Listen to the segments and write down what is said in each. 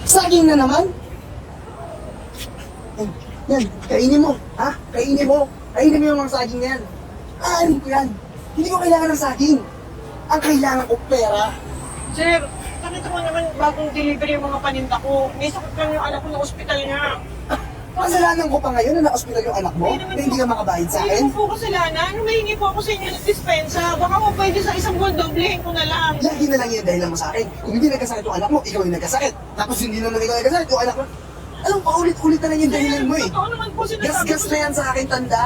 Saging na naman. Yan, kainin mo. Ha? Kainin mo. Kainin mo yung mga saging na yan. Aanin ko yan. Hindi ko kailangan ng saging. Ang kailangan ko pera. Sir, nakita mo naman bagong delivery yung mga paninda ko. May sakit lang yung anak ko na ospital niya. Kasalanan ko pa ngayon na na-hospital yung anak mo na hindi ka makabayad sa Hindi akin. ko po kasalanan. Humihingi po ako sa inyo ng dispensa. Baka mo pwede sa isang buwan doblehin ko na lang. Lagi na lang yan dahilan mo sa akin. Kung hindi nagkasakit yung anak mo, ikaw yung nagkasakit. Tapos hindi naman ikaw nagkasakit yung anak mo. Alam, paulit-ulit na lang yung dahilan mo eh. Totoo naman po sinasabi Gas-gas ko. na yan sa akin, tanda.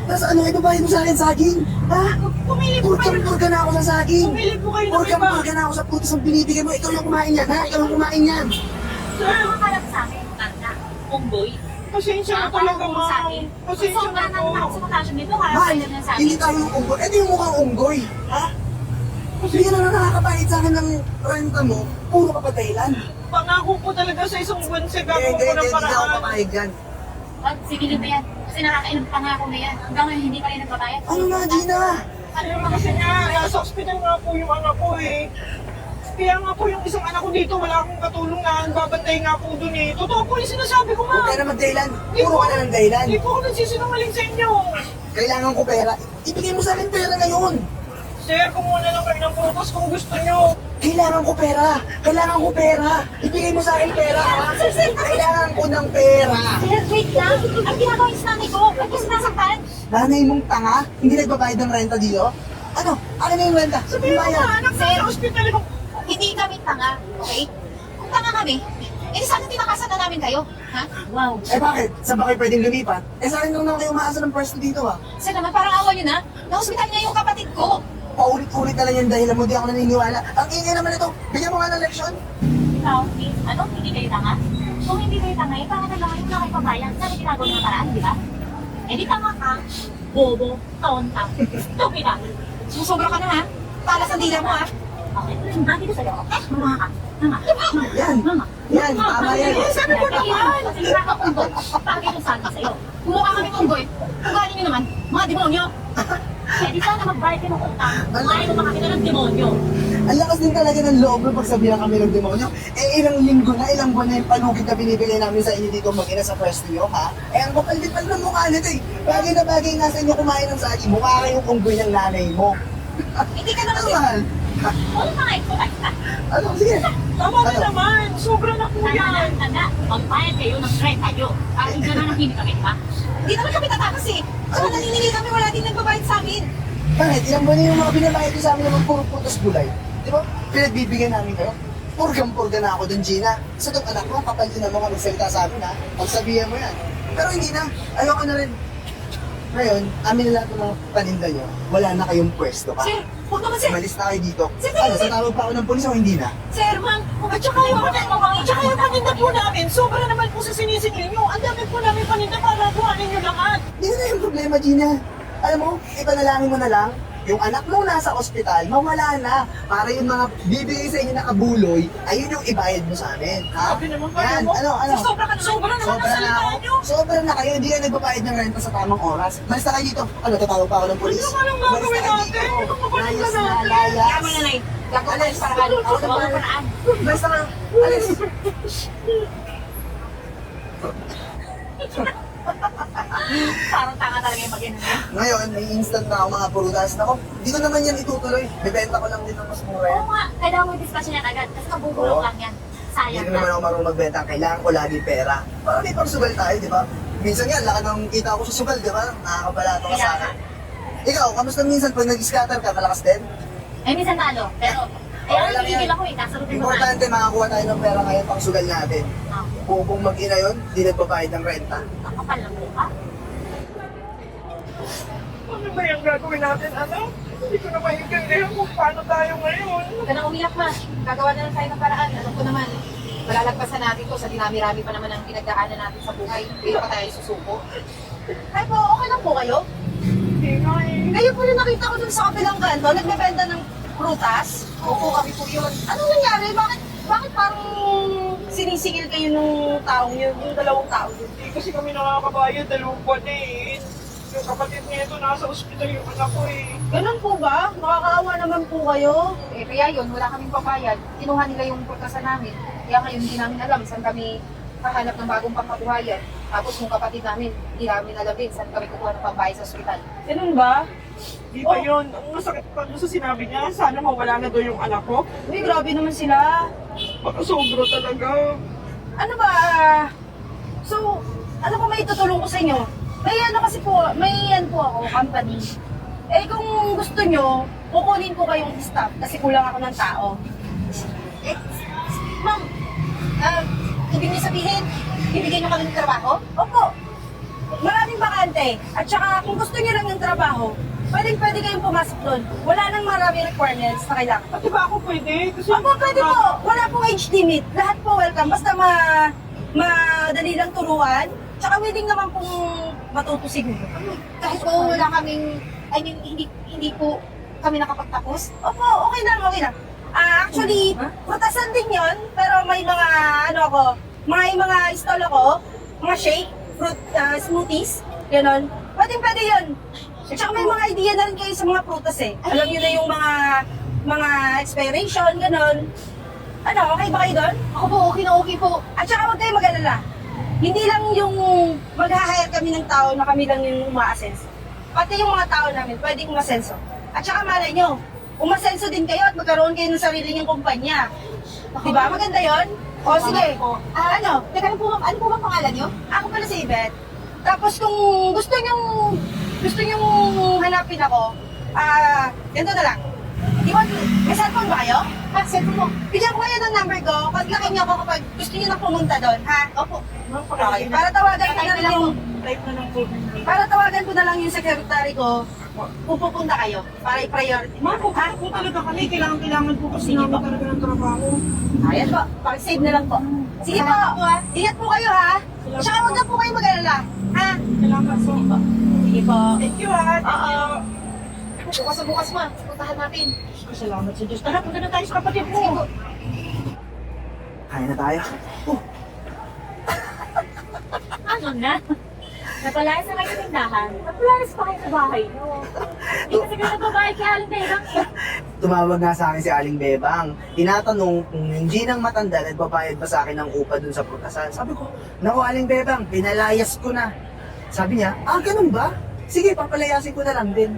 Tapos ano, ibabayad mo sa akin saging? Ha? Pumili po kayo. Purga na ako sa saging. Pumili po kayo ng iba. Purga na ako sa putos ang binibigay mo. Ikaw yung kumain yan, ha? Ikaw yung kumain yan. Sir, Makakalap sa akin, tanda, unggoy. pasensya na talaga, ma'am. Pasensya Sobra na na po. ako sa potassium nito, Mahal, harap kayo na sa hindi akin. tayo yung unggoy. Ito yung mukhang unggoy. Ha? Hindi ka na nakakapahit sa akin ng renta mo. Puro ka pa dahilan. Pangako po talaga sa isang buwan sa Hindi, gagawin ko ng hindi ako paraan. papahig yan. Wag, sige na ba yan? Kasi nakakailang pangako na yan. Hanggang ngayon hindi pa rin nagbabayad. Ano na, Gina? Ano Kaya naman kasi nga, nasa ospital nga po yung anak ko eh. Kaya nga po yung isang anak ko dito, wala akong katulungan, babantay nga po dun eh. Totoo po yung sinasabi ko, Huwag ma'am. ka na magdahilan. Puro ka na ng dahilan. Hindi po ako nagsisinungaling sa inyo. Kailangan ko pera. Ibigay mo sa akin pera ngayon. Sir, kumuha na lang kayo ng prutas kung gusto nyo. Kailangan ko pera. Kailangan ko pera. Ibigay mo sa akin pera. Ha? Kailangan ko ng pera. Sir, wait lang. Ang ginagawa yung nanay ko. Ba't kasi nasaktan? Nanay mong tanga, hindi nagbabayad ng renta dito? Ano? Ano na yung renta? Sabihin mo Bayad. mga anak ko sa ospital ko. Hindi kami tanga, okay? Kung tanga kami, eh sana tinakasan na namin kayo. Ha? Wow. Eh bakit? Saan ba kayo pwedeng lumipat? Eh sa akin lang naman kayo umaasa ng pwesto dito ha. Sir naman, parang awa nyo na. Na-hospital niya yung kapatid ko. Paulit-ulit na lang yung dahilan mo, di ako naniniwala. Ang ingay naman ito, bigyan mo nga ng leksyon. Ikaw, please, ano? Hindi kayo tanga? Kung hindi kayo tanga, eh, bakit nalaman yung na kayo pabayan? Sana ginagawa ng paraan, di ba? Eh di tanga ka, bobo, tonta, stupida. Susobra ka na ha? Palas ang dila mo ha? Okay, dito sa'yo. Mama ka. Mama. Yan. Mama. Yan, tama yan. Sabi ko na yan. Kasi nakakunggoy. Bakit yung sabi sa'yo? Kumuha kami unggoy. Kung galing nyo naman, mga demonyo. Eh di sana mag-bayad kayo ng utang. Kumain mo makakita ng demonyo. Ang lakas din talaga ng loob ng pagsabihan kami ng demonyo. Eh ilang linggo na, ilang buwan na yung palugid na binibigay namin sa inyo dito mag-ina sa pwesto nyo, ha? Eh ang kapal-dipal ng mukha nito eh. Bagay na bagay nga sa inyo kumain ng saging. Mukha kayong unggoy ng nanay mo. Hindi ka naman Ano mahal? Wala mga expect ka. Ano? Sige. Tama na Ano? naman. Sobra na po Tanda yan. na, tanda. Magbayad kayo ng rent kayo. Parang hindi na nakinig kami, di ba? Hindi naman kami tatakas eh. Tsaka naniningil kami, wala din nagbabayad sa amin. Bakit? Ilang buwan na yung mga binabayad ko sa amin naman puro putos gulay. Di ba? Pinagbibigyan namin kayo. Purgang-purga na ako dun, Gina. Sa itong anak mo, kapal din naman ka magsalita sa amin, ha? Pagsabihan mo yan. Pero hindi na. Ayoko na rin. Ngayon, amin na lahat ng mga paninda nyo. Wala na kayong pwesto pa. Sir, huwag naman sir. Umalis na kayo dito. Sir, Ano, sir. sa tawag pa ako ng polis o hindi na? Sir, ma'am. At saka yung paninda po namin, sobra naman po sa sinisingil nyo. Ang dami po namin paninda para buhanin nyo lahat. Hindi na yung problema, Gina. Alam mo, ipanalangin mo na lang, yung anak mo nasa ospital, mawala na. Para yung mga bibigay sa inyo na kabuloy, ayun yung ibayad mo sa amin. Ha? Sabi naman kayo Yan, mo. ano? Sobra ka naman. Sobra naman ang Sobra na salita ako. nyo. Sobra na kayo. Hindi ka nagbabayad ng renta sa tamang oras. Malis na kayo dito. Ano, tatawag pa ako ng polis? Ano anong gagawin natin? Ano pa ba Layas na, natin? layas. Kaya mo na lang. Gagawa tayo Alis. ng paraan. Ako Gagawa na ng paraan. Malis na kayo. Alis. Parang tanga talaga yung mag-inom niya. Ngayon, may instant na ako mga prutas. Nako, dito naman yan itutuloy. Bibenta ko lang din ng mas mura yan. Oo nga, kailangan mo i-dispatch yan agad. Kasi mabubulok Oo. lang yan. Hindi Sayang rin naman na. ako marunong magbenta. Kailangan ko lagi pera. Para may pagsugal tayo, di ba? Minsan nga, laki ng kita ko sa sugal, di ba? Nakakabalato ka sa akin. Ikaw, kamusta minsan pag nag-scatter ka, malakas din? Eh, minsan talo. Pero, Okay kaya lang nagigil yan. ako eh. Kasalutin mo na. Importante, makakuha tayo ng pera ngayon pang sugal natin. Kung mag-ina yun, di nagbabayad ng renta. Ang kapal ng mukha. Ano ba yung gagawin natin, ano? Hindi ko na maintindihan kung paano tayo ngayon. Huwag ka nang umiyak, ma. Gagawa na lang tayo ng paraan. Alam ko naman, malalagpasan natin to sa dinami-rami pa naman ang pinagdaanan natin sa buhay. Hindi pa tayo susuko. Ay po, okay lang po kayo? Hindi nga eh. Kayo po yung nakita ko dun sa kabilang kanto, nagbebenta ng prutas. Opo, kami po yun. Ano nangyari? Bakit parang sinisingil kayo nung taong yun, yung dalawang tao yun? Hindi kasi kami nakakabayad, 2 buwan eh. Yung kapatid niya ito, nasa ospital yung anak ko eh. Ganun po ba? Nakakaawa naman po kayo. Eh, kaya yun, wala kaming pabayad. Kinuha nila yung purtasan namin. Kaya ngayon, hindi namin alam saan kami hahanap ng bagong pangkabuhayan. Tapos yung kapatid namin, hindi namin alam din saan kami kukuha ng pambayad sa ospital. Ganun ba? Di ba yun? Ang masakit pa doon sa sinabi niya, sana mawala na doon yung anak ko. Uy, grabe naman sila. Baka sobro talaga. Ano ba? So, ano ba may tutulong ko sa inyo? May ano kasi po, may yan po ako, company. Eh kung gusto nyo, kukunin ko kayong staff kasi kulang ako ng tao. Eh, ma'am, ibig niyo sabihin, bibigyan niyo kami ng trabaho? Opo, maraming bakante. At saka kung gusto nyo lang yung trabaho, pwede kayong pumasok doon. Wala nang maraming requirements na kailangan. Pati ba ako pwede? Kasi Opo, pwede po. Wala pong age limit. Lahat po welcome. Basta madali lang turuan. Tsaka willing naman pong matuto siguro. Kahit po wala kaming, I mean, hindi po kami nakapagtapos. Opo, okay lang, okay lang. Actually, prutasan din yon, pero may mga, ano ako, mga stall ako, mga shake, fruit smoothies, gano'n. Pwede yun. Tsaka may mga idea na rin kayo sa mga prutas eh. Alam niyo na yung mga expiration, gano'n. Ano, okay ba kayo doon? Ako po, okay po. At saka huwag kayo mag-alala. Hindi lang yung mag-hire kami ng tao na kami lang yung uma-assess. Pati yung mga tao namin, pwedeng umasenso. At saka malay nyo, umasenso din kayo at magkaroon kayo ng sarili niyong kumpanya. Diba? Maganda yon? O sige, ano? Teka lang po, ma'am, ano po bang pangalan niyo? Ako pala si Yvette. Tapos kung gusto nyong hanapin ako, ganito na lang. May cellphone ba kayo? Cellphone po. Bigyan ko kayo ng number ko, kontakin niyo ako kapag gusto niyo na pumunta doon, ha? Opo. Okay, para tawagan ko na lang yung type na lang po. para tawagan ko na lang yung secretary ko kung pupunta kayo para i-priority. Ma'am, pupunta po talaga kami. Kailangan po kasi Sige namin po. talaga ng trabaho. Ayan po, pakisave na lang po. Sige po, ingat po kayo ha. Tsaka huwag na po kayo mag-alala. Ha? Salamat po. Sige po. Thank you ha. Thank you. Bukas na bukas, ma'am. Puntahan natin. Salamat sa Diyos. Tara, punta na tayo sa kapatid mo. Kaya na tayo. Ano na? Napalayas na kayo sa tindahan. Napalayas pa kayo sa bahay nyo. Hindi kasi kayo nagbabayad kay Aling Bebang eh. Tumawag nga sa akin si Aling Bebang. Tinatanong kung yung Ginang matanda, nagbabayad ba sa akin ng upa dun sa prutasan. Sabi ko, naku Aling Bebang, pinalayas ko na. Sabi niya, ganun ba? Sige, papalayasin ko na lang din.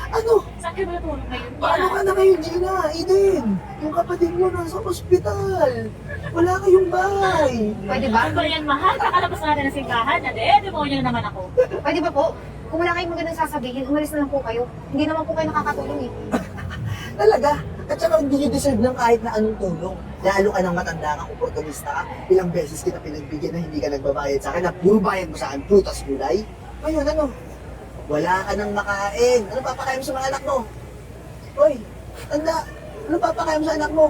Ano? Saan kayo natulog ngayon? Paano ka na ngayon, Gina? Eden, yung kapatid mo nasa ospital. Wala kayong bahay. Pwede ba? Ano ba yan, mahal? Kakalabas natin ng simbahan. Demonyo na naman ako. Pwede ba po? Kung wala kayong magandang sasabihin, umalis na lang po kayo. Hindi naman po kayo nakakatulong eh. Talaga. At saka hindi nyo deserve ng kahit na anong tulong. Lalo ka ng matanda ka, oportunista ka. Ilang beses kita pinagbigyan na hindi ka nagbabayad sa akin, na puro bayad mo sa akin, prutas gulay. Ngayon, ano? Wala ka nang makain. Ano papakain mo sa mga anak mo? Hoy, tanda, ano papakain mo sa anak mo?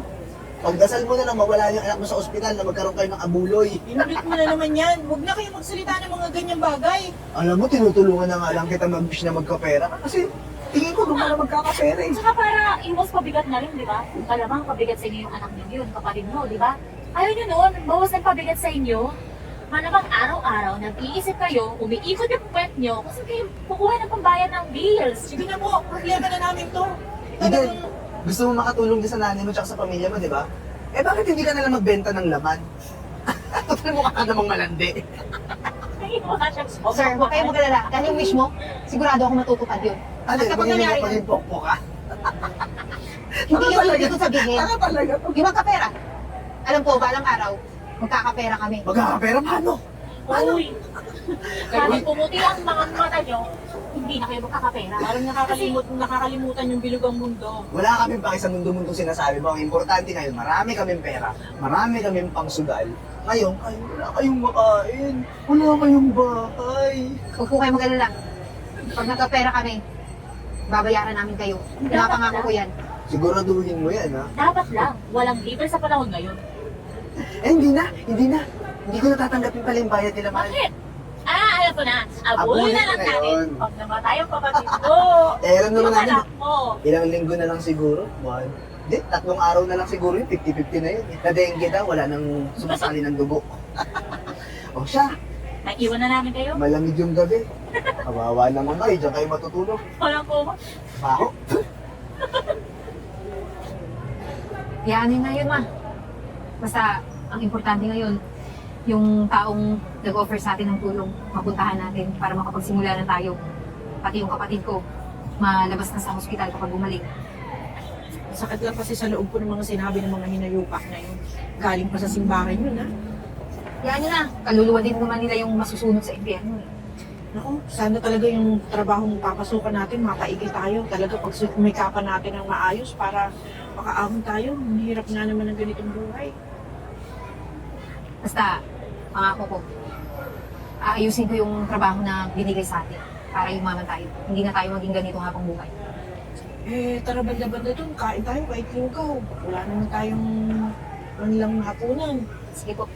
Pagdasal mo na lang mawala yung anak mo sa ospital na magkaroon kayo ng abuloy. Inulit mo na naman yan. Huwag na kayo magsalita ng mga ganyang bagay. Alam mo, tinutulungan na nga lang kita mag-wish na magkapera. Kasi tingin ko doon ka na magkakapera eh. Tsaka para imbos pabigat na rin, di ba? Malamang pabigat sa inyo yung anak niyo, yung kapatid mo, di ba? Ayaw nyo noon, bawas ng pabigat sa inyo. Malamang araw-araw, nag-iisip kayo, umiikot yung puwet nyo, kasi kayo kukuha ng pambayad ng bills. Sige na po, problema na namin to. Eden, gusto mo makatulong din sa nanay mo at sa pamilya mo, di ba? Eh bakit hindi ka nalang magbenta ng laman? Total mukha ka namang malandi. Ay, wala siyang Sir, huwag kayong mag-alala. Dahil yung wish mo, sigurado ako matutupad yun. Ano, At kapag hindi mo nangyari pa rin yun, pokpok ka? hindi yung hindi ko sabihin. Taka talaga to. Yung magkapera. Alam ko, balang araw, magkakapera kami. Magkakapera, paano? Uy, kahit pumuti ang mga mata nyo, hindi na kayo magkakapera. Parang nakakalimutan yung bilugang mundo. Wala kaming paki sa mundo-mundo sinasabi mo. Ang importante ngayon, marami kaming pera, marami kaming pangsugal. Ngayon, kayo, wala kayong makain, wala kayong bahay. Huwag po kayo mag-alala. Pag nagkapera kami, babayaran namin kayo. Pinapangako ko yan. Siguraduhin mo yan, ha? Dapat lang, walang libre sa panahon ngayon. Eh, hindi na. Hindi ko natatanggapin pala yung bayad nila, mahal. Bakit? Alam ko na. Abulin Abulin na ko lang na natin. yun. Huwag naman tayong kapatid ko. Eh, alam naman Yung natin, anak mo. ilang linggo na lang siguro, mahal. Hindi, 3 araw na lang siguro yun, 50-50 na yun. Na dengue daw, wala nang sumasali ng dugo. O siya, Naiwan na namin kayo. Malamig yung gabi. Kawawa naman kayo, diyan kayo matutulog. Walang koma. Baho. Yanin na yun, ma. Basta, ang importante ngayon, yung taong nag-offer sa atin ng tulong, mapuntahan natin para makapagsimula na tayo. Pati yung kapatid ko, malabas na sa hospital kapag bumalik. Sakit lang kasi sa loob ko ng mga sinabi ng mga hinayupak na yun. Galing pa sa simbahan yun, ha? Yanin na. Kaluluwa din naman nila yung masusunod sa impyerno. Naku, sana talaga yung trabahong papasukan natin, mapaigil tayo. Talaga pag sumikapan natin ng maayos para makaahon tayo. Mahirap nga naman ang ganitong buhay. Basta, pangako ko, aayusin ko yung trabaho na binigay sa atin para yumaman tayo. Hindi na tayo maging ganito habang buhay. Eh, tara banda-banda dun, kain tayo kahit lugaw. Wala naman tayong manilang hapunan. Sige po.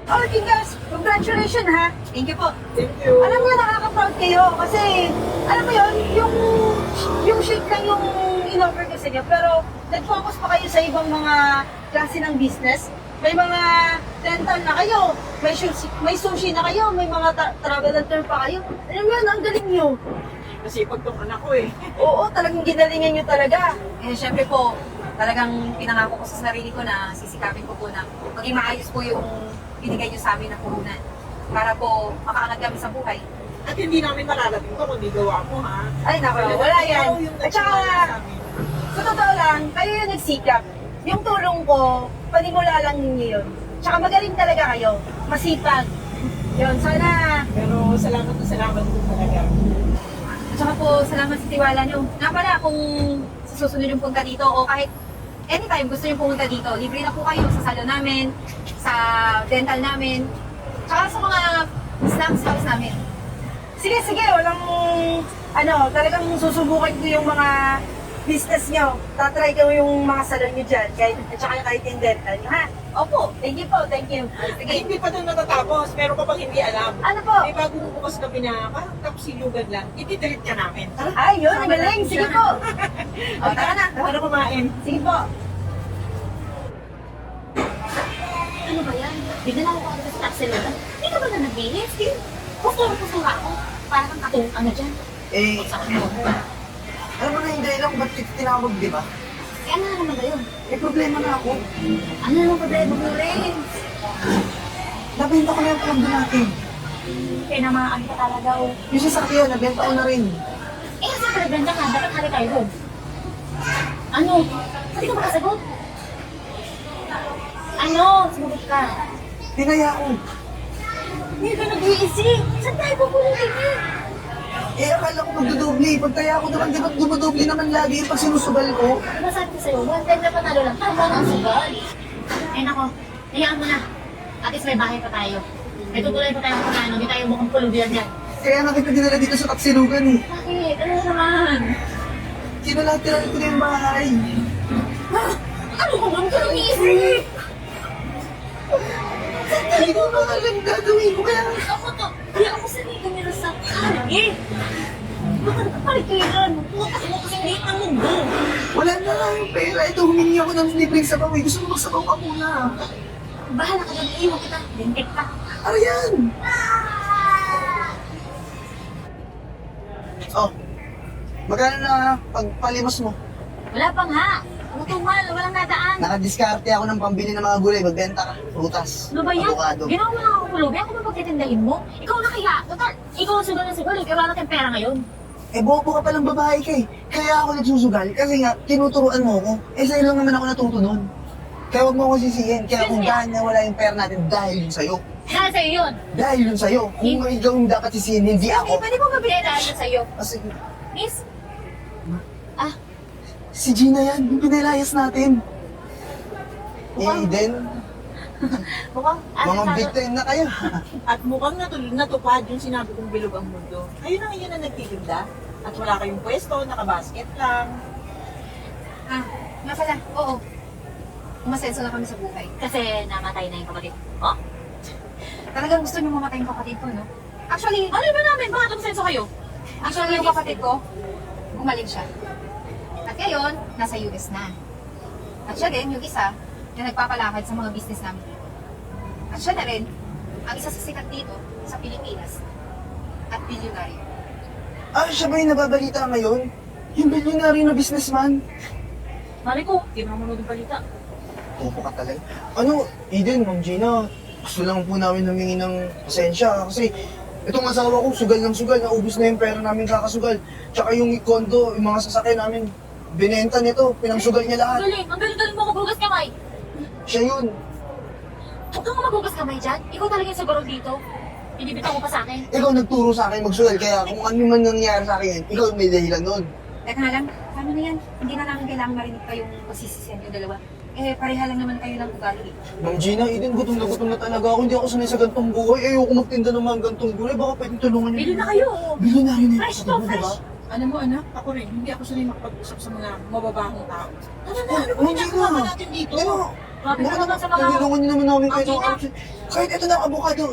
Oh, Tingas, congratulations ha. Thank you po. Thank you. Alam mo, nakaka-proud kayo kasi, alam mo yun, yung shake lang yung in-offer ko sa inyo. Pero, nag-focus pa kayo sa ibang mga klase ng business. May mga dental na kayo, may sushi na kayo, may mga travel and tour pa kayo. Alam mo yun, ang galing nyo. Kasi pag tong anak ko eh. Oo, talagang ginalingan nyo talaga. Eh, syempre po, talagang pinangako ko sa sarili ko na sisikapin ko po na maging maayos po yung binigay niyo sa amin na puhunan para po makaangat kami sa buhay. At hindi namin mararating to kung di gawa mo, ha? Ay, naku, wala yan. Ikaw yung At saka, nagsimula sa amin. sa totoo lang, kayo yung nagsikap. Yung tulong ko, panimula lang ninyo yun. Tsaka magaling talaga kayo. Masipag. Yun, sana, Pero salamat na salamat po talaga. At saka po, salamat sa tiwala niyo. Nga pala, kung sa susunod yung punta dito o kahit anytime gusto niyo pumunta dito, libre na po kayo sa salon namin, sa dental namin, tsaka sa mga snacks house namin. sige, walang, talagang susubukan ko yung mga business nyo. Tatry ko yung mga salon nyo dyan, at saka kahit yung dental nyo, ha? Opo, thank you po, thank you. Ay, hindi pa doon natatapos. Meron ka bang hindi alam? Ano po? May bagong bukas kami na parang kapsilugan lang. Itidirit ka namin. Tara. Ay, yun, ang galing. Sige po. O, tara na. Para kumain. Sige po. Ano ba yan? Bigyan ako agad sa taxi lang. Hindi ka ba na nagbihis? Pusura ako. Para kang katong ano dyan. Eh, Sa ano? alam mo na hindi lang ba't kita tinawag, di ba? Eh, ano naman ba yun? May problema na ako. Ano naman problema mo rin? Nabenta ko na yung condo natin. Pinamaan ka talaga oh. Yung sasakyan, nabenta ko na rin. Eh, kasi prebenta ka. Dapat hari tayo doon. Ano? Hindi ka makasagot? Ano? Sumagot ka. Tinaya ko. Hindi ka nag-iisip. Saan tayo pupunta niya? Eh, akala ko magdodoble. Pagkaya ko naman, di ba dumodoble naman lagi pag sinusugal ko? Diba sabi ko sa'yo, one time na panalo lang. Tama na ang sugal. Eh nako, hayaan mo na. At least may bahay pa tayo. May tutuloy pa tayong pagkano. Hindi tayo mukhang pulubian yan. Kaya nga kita dinala dito sa Tapsilugan eh. Bakit? Ano naman? Kinalatiran ko na yung bahay. Ano ka bang kalumisip? Hindi ko ba alam gagawin ko kaya... Ako to. Hindi ako sanay nila sa kanya. Baka nakapalikiran. Bukas mo kasing liit ng mundo. Wala na nga yung pera. Ito, humingi ako ng libreng sabaw. Eh. Gusto mo magsabaw ka muna. Bahala ka doon. Iwan kita. Lintik ka. Ano yan? Oh, magkano na pagpalimos mo? Wala pa nga. Mutumal. Walang nadaan. Nakadiskarte ako ng pambili ng mga gulay. Magbenta ka. Prutas. Ano ba yan? Avocado. Ginawa mo lang ako pulubi. Ako ba pagtitindahin mo? Ikaw na kaya. Total, ikaw ang sugal ng sugal. Ikaw natin pera ngayon. Eh, bobo ka palang babae ka eh. Kaya ako nagsusugal. Kasi nga, tinuturuan mo ako. Eh, sa'yo lang naman ako natuto nun. Kaya huwag mo ako sisihin. Kaya kung dahil na wala yung pera natin, dahil yun sa'yo. Dahil sa'yo yun. Dahil yun sa'yo. Kung ikaw yung dapat sisihin, hindi ako. Pwede mo mabili dahil yun sa'yo. Kasi, Miss? si Gina yan. Yung pinilayas natin. Eh, then, Mukhang mga big time na kayo. At mukhang natupad yung sinabi kong bilog ang mundo. Ayun ang iyon na nagtitinda. At wala kayong pwesto, nakabasket lang. Nga pala, oo. Umasenso na kami sa buhay. Kasi namatay na yung kapatid. Oh? Talagang gusto niyo mamatay yung kapatid ko, no? Actually, Ano ba namin? Bakit umasenso kayo? actually yung kapatid ko, gumaling siya. At ngayon, nasa US na. At siya din, yung isa, na nagpapalakad sa mga business namin dito. At siya na rin ang isa sa sikat dito sa Pilipinas at bilyonaryo. Ah, siya ba yung nababalita ngayon? Yung bilyonary na businessman? Mali ko, di mo naman ng balita. Opo ka talaga. Ano, Eden, Ma'am Gina, gusto lang po namin humingi ng pasensya kasi itong asawa ko, sugal ng sugal, naubos na yung pera namin kakasugal. Tsaka yung kondo, yung mga sasakyan namin, binenta nito, pinangsugal niya lahat. Ang galing mo maghugas kamay. Siya yun. Huwag kang maghugas kamay dyan. Ikaw talaga yung siguro dito. Inibitaw mo pa sa akin. Ikaw nagturo sa akin magsugal, kaya kung ano man nangyari sa akin, ikaw may dahilan nun. Teka na lang, paano na yan? Hindi na namin kailangan marinig pa yung pagsisisihan yung dalawa. Eh, pareha lang naman kayo ng ugali. Ma'am Gina, Eden, gutom na talaga ako. Hindi ako sanay sa gantong buhay. Ayoko magtinda ng mga gantong gulay. Baka pwedeng tulungan niyo. Bili na kayo. Bilyonaryo na yung Fresh to, kasama mo, fresh. diba? Alam mo anak, ako rin, hindi ako sanay makapag-usap sa mga mababahong tao. Ano na, ano ba Ma'am ginagawa Gina, natin dito? Ano? Grabe ka naman sa mga... Tulungan niyo naman namin kayo Ma'am ng Gina. option. Kahit ito na ang avocado,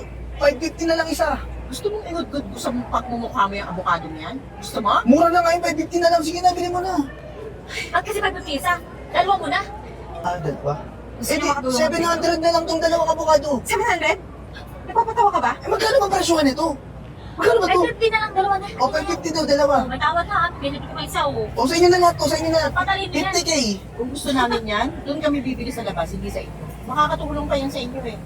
550 na lang isa. Gusto mong ingod-god ko sa pagmumukha mo yung abukado niyan? Gusto mo? Mura na nga yung 550 na lang. Sige na, bilhin mo na. At kasi pagpipisa, dalawa mo na. Ah, dalawa? Gusto Eh niyo di, makatulong? 700 na lang tong dalawang avocado. 700? Napapatawa ka ba? Eh, magkano ba presyo nito? Magkano ba to? 550 na lang, dalawa na. O, 550 daw, dalawa. Oh, may tawad ha. Binibig ko isa, oh. O, sa inyo na lahat to, sa inyo na lahat. Patalin mo yan. 50K. Kung gusto namin yan, doon kami bibili sa labas, hindi sa inyo. Makakatulong pa yan sa inyo eh.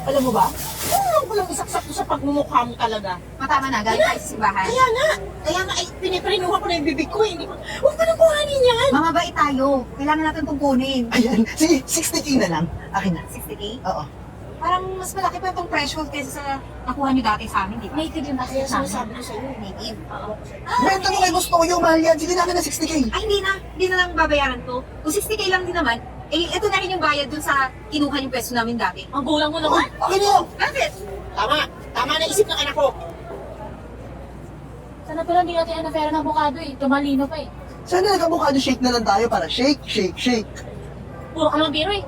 Alam mo ba? Kung ko lang isaksak ko sa pagmumukha mo talaga. Matama na, galing tayo sa simbahan. Kaya nga, piniprinuha ko na yung bibig ko eh. Hindi ko, huwag ka nang kuhanin yan. Mga bait tayo. Kailangan natin itong kunin. Ayan, sige, 60K na lang. Akin na. 60K? Oo. Parang mas malaki pa itong threshold kaysa sa nakuha nyo dati sa amin, di ba? Native yung Kaya basta sa amin. sinasabi ko sa'yo. Native. Oo. Benta mo kay Boss Toyo, mahal yan. Sige na, akin na 60K. Ay, hindi na lang babayaran to. Kung 60K lang din naman, eh, ito na rin yung bayad dun sa kinuha yung pwesto namin dati. Ang gulang mo Oh, naman. akin na yan. Bakit? Tama na isip ng anak ko. Sana pala hindi natin ang pera ng avocado eh. Tumalino pa eh. Sana nag-avocado shake na lang tayo para shake, shake, shake. Puro ka lang biro eh.